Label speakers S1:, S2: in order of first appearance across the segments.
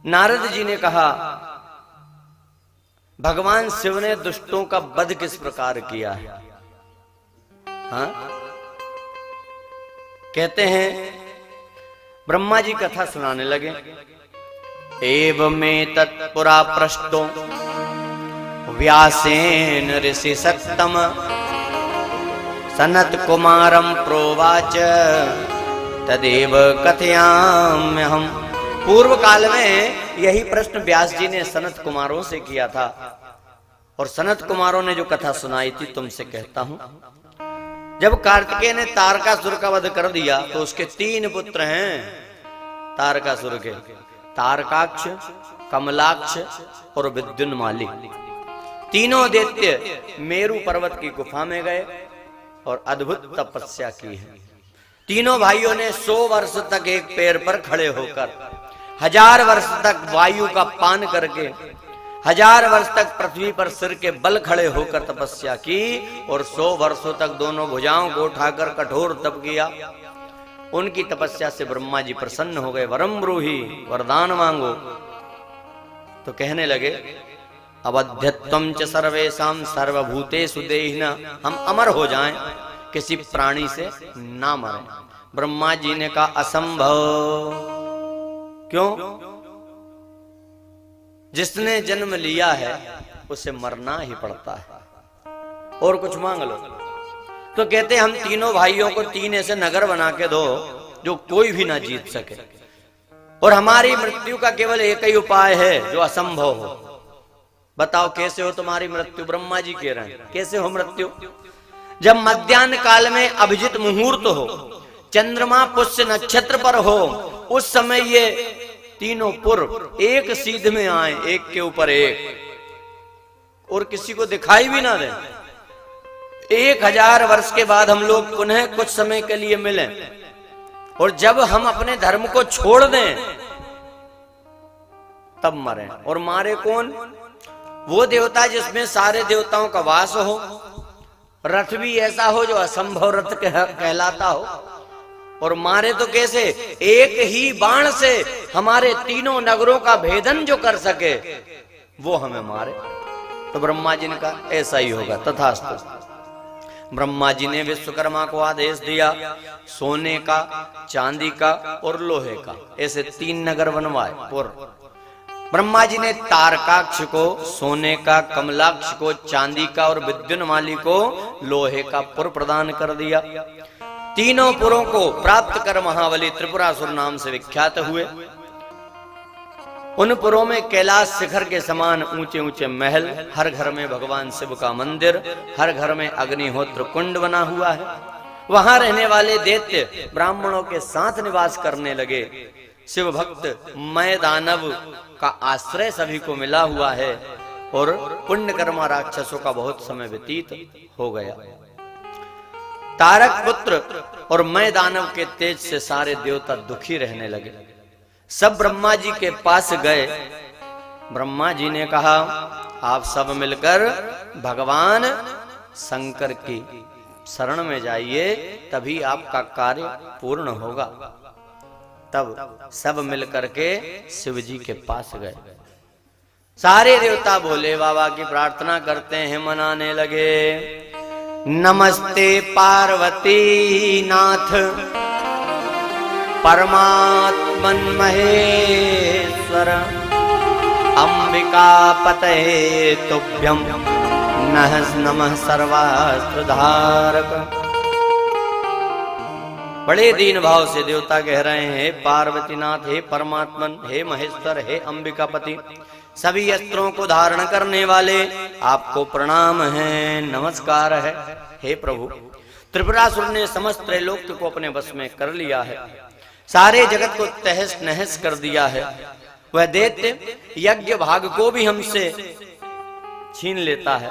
S1: नारद जी ने कहा, भगवान शिव ने दुष्टों का वध किस प्रकार किया है? हाँ? कहते हैं ब्रह्मा जी कथा सुनाने लगे। एवं तत्पुरा पृष्टो व्यासेन ऋषि सत्तम सनत कुमारम प्रोवाच तदेव कथयाम्यहम्। पूर्व काल में यही प्रश्न व्यास जी ने सनत कुमारों से किया था और सनत कुमारों ने जो कथा सुनाई थी तुमसे कहता हूं। जब कार्तिकेय ने तारकासुर का वध कर दिया तो उसके 3 पुत्र हैं तारकासुर के, तारकाक्ष, कमलाक्ष और विद्युन्माली। तीनों दैत्य मेरु पर्वत की गुफा में गए और अद्भुत तपस्या की है। तीनों भाइयों ने 100 वर्ष तक एक पैर पर खड़े होकर, 1000 वर्ष तक वायु का पान करके, 1000 वर्ष तक पृथ्वी पर सिर के बल खड़े होकर तपस्या की और 100 वर्षों तक दोनों भुजाओं को उठाकर कठोर तप किया। उनकी तपस्या से ब्रह्मा जी प्रसन्न हो गए। वरम ब्रूहि, वरदान मांगो। तो कहने लगे, अवध्यत्वं च सर्वेषां सर्वभूतेषु देहिना, हम अमर हो जाएं, किसी प्राणी से ना मरें। ब्रह्मा जी ने कहा असंभव। क्यों? जिसने जन्म लिया है उसे मरना ही पड़ता है। और कुछ मांग लो। तो कहते हम तीनों भाइयों को 3 ऐसे नगर बना के दो जो कोई भी ना जीत सके, और हमारी मृत्यु का केवल एक ही उपाय है जो असंभव हो। बताओ कैसे हो तुम्हारी मृत्यु? ब्रह्मा जी कह रहे हैं कैसे हो मृत्यु? जब मध्याह्न काल में अभिजित मुहूर्त हो, चंद्रमा पुष्य नक्षत्र पर हो, उस समय ये तीनों पुर एक सीध में आए, एक के ऊपर एक, और किसी को दिखाई भी ना दे। 1000 वर्ष के बाद हम लोग पुनः कुछ समय के लिए मिलें, और जब हम अपने धर्म को छोड़ दें तब मरें। और मारे कौन? वो देवता जिसमें सारे देवताओं का वास हो, रथ भी ऐसा हो जो असंभव रथ कहलाता हो। और मारे तो कैसे? एक ही बाण से हमारे तीनों नगरों का भेदन जो कर सके वो हमें मारे। तो ब्रह्मा जी ने कहा ऐसा ही होगा, तथास्तु। ब्रह्मा जी ने विश्वकर्मा को आदेश दिया, सोने का, चांदी का और लोहे का ऐसे 3 नगर बनवाए पुर। ब्रह्मा जी ने तारकाक्ष को सोने का, कमलाक्ष को चांदी का और विद्युन्माली को लोहे का पुर प्रदान कर दिया। तीनों पुरों को प्राप्त कर महाबली त्रिपुरासुर नाम से विख्यात हुए। उन पुरों में कैलाश शिखर के समान ऊंचे ऊंचे महल, हर घर में भगवान शिव का मंदिर, हर घर में अग्निहोत्र कुंड बना हुआ है। वहां रहने वाले दैत्य ब्राह्मणों के साथ निवास करने लगे। शिव भक्त मय दानव का आश्रय सभी को मिला हुआ है और पुण्यकर्मा राक्षसों का बहुत समय व्यतीत हो गया। तारक पुत्र और मय दानव के तेज से सारे देवता दुखी रहने लगे। सब ब्रह्मा जी के पास गए। ब्रह्मा जी ने कहा, आप सब मिलकर भगवान शंकर की शरण में जाइए, तभी आपका कार्य पूर्ण होगा। तब सब मिलकर के शिव जी के पास गए। सारे देवता भोले बाबा की प्रार्थना करते हैं, मनाने लगे। नमस्ते पार्वती नाथ परमात्मन महेश्वर, अंबिका पतये तुभ्यं नमः सर्वास्त्र धारक। बड़े दीन भाव से देवता कह रहे हैं, पार्वतीनाथ, हे परमात्मन, हे महेश्वर, हे अंबिकापति, सभी अस्त्रों को धारण करने वाले, आपको प्रणाम है, नमस्कार है। हे प्रभु, त्रिपुरासुर ने समस्त त्रैलोक्य को अपने वश में कर लिया है, सारे जगत को तहस नहस कर दिया है। वह दैत्य यज्ञ भाग को भी हमसे छीन लेता है,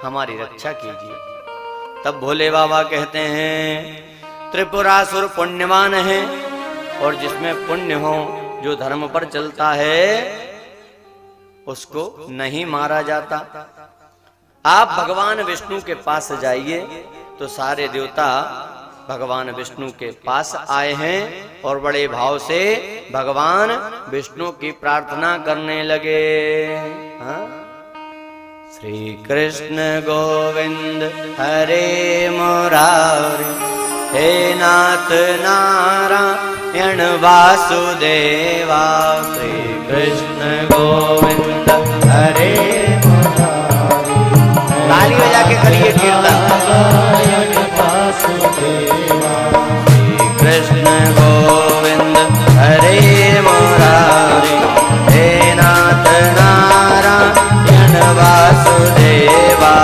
S1: हमारी रक्षा कीजिए। तब भोले बाबा कहते हैं, त्रिपुरासुर पुण्यवान है, और जिसमें पुण्य हो, जो धर्म पर चलता है, उसको नहीं मारा जाता। आप भगवान विष्णु के पास जाइए तो सारे देवता भगवान विष्णु के पास आए हैं और बड़े भाव से भगवान विष्णु की प्रार्थना करने लगे। हाँ? श्री कृष्ण गोविंद हरे मुरारी, हे नाथ नारायण वासुदेवा। श्री कृष्ण गोविंद हरे मुरारी। ताली बजा के करिए कीर्तन। श्री कृष्ण गोविंद हरे मुरारी, हे नाथ नारायण वासुदेवा।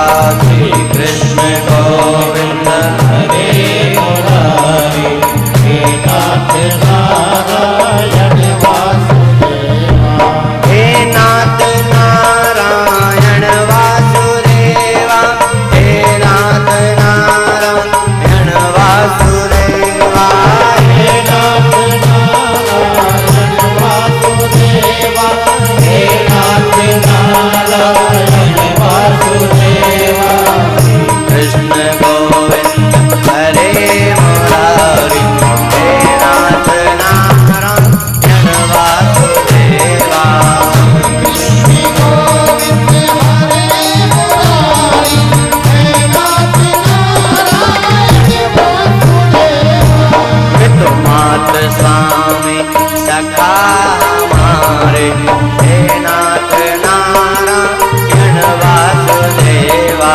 S1: श्री कृष्ण गोविंद हरे मुरारी, हे नाथ नारायण वासुदेवा। हे नाथ नारायण वासुदेवा, हे नाथ नारायण वासुदेवा। हे नाथ नारायण वासुदेवा, हे नाथ नारायण वासुदेवा। कृष्ण गोविंद हरे मुरारी, हे नाथ नारायण वासुदेवा। मात स्वामी सखा हमारे, हे नाथ नारायण वासुदेवा।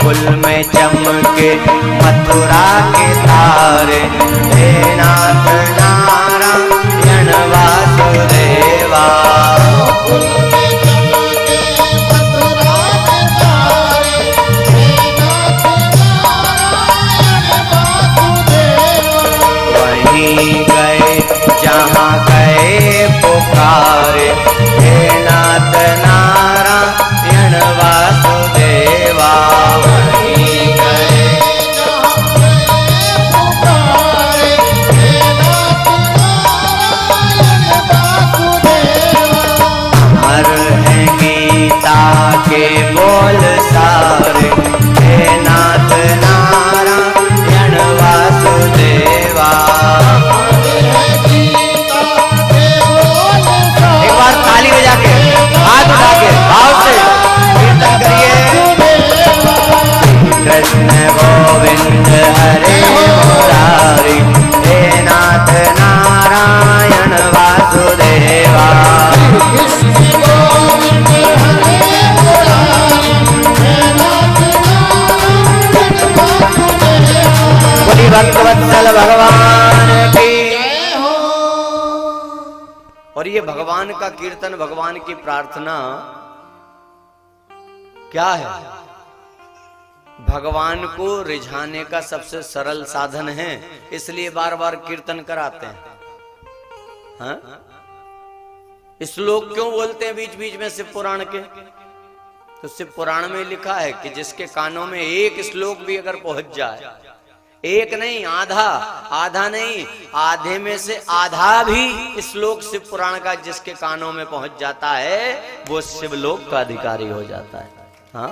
S1: फूल में चमके मथुरा के तारे, हे नाथ नारायण वासुदेवा। वहीं गए जहाँ गए पुकारे, हे नाथ नारायण वासुदेवा। वहीं गए जहाँ गए पुकारे, हे नाथ नारायण वासुदेवा। अमर है गीता के बोल सारे, हे नाथ नारायण वासुदेवा। एक बार ताली बजा के हाथ उठा के भाव से कीर्तन करिए। कृष्ण गोविंद हरे मुरारी, हे नाथ नारायण वासुदेवा। बोली भक्तवत्सल भगवान की। और ये भगवान का कीर्तन, भगवान की प्रार्थना क्या है? भगवान को रिझाने का सबसे सरल साधन है, इसलिए बार बार कीर्तन कराते हैं। हाँ? श्लोक क्यों बोलते हैं बीच बीच में शिव पुराण के? तो शिव पुराण में लिखा है कि जिसके कानों में एक श्लोक भी अगर पहुंच जाए, एक नहीं आधा, आधा नहीं आधे में से आधा भी श्लोक शिव पुराण का जिसके कानों में पहुंच जाता है, वो शिवलोक का अधिकारी हो जाता है। हाँ?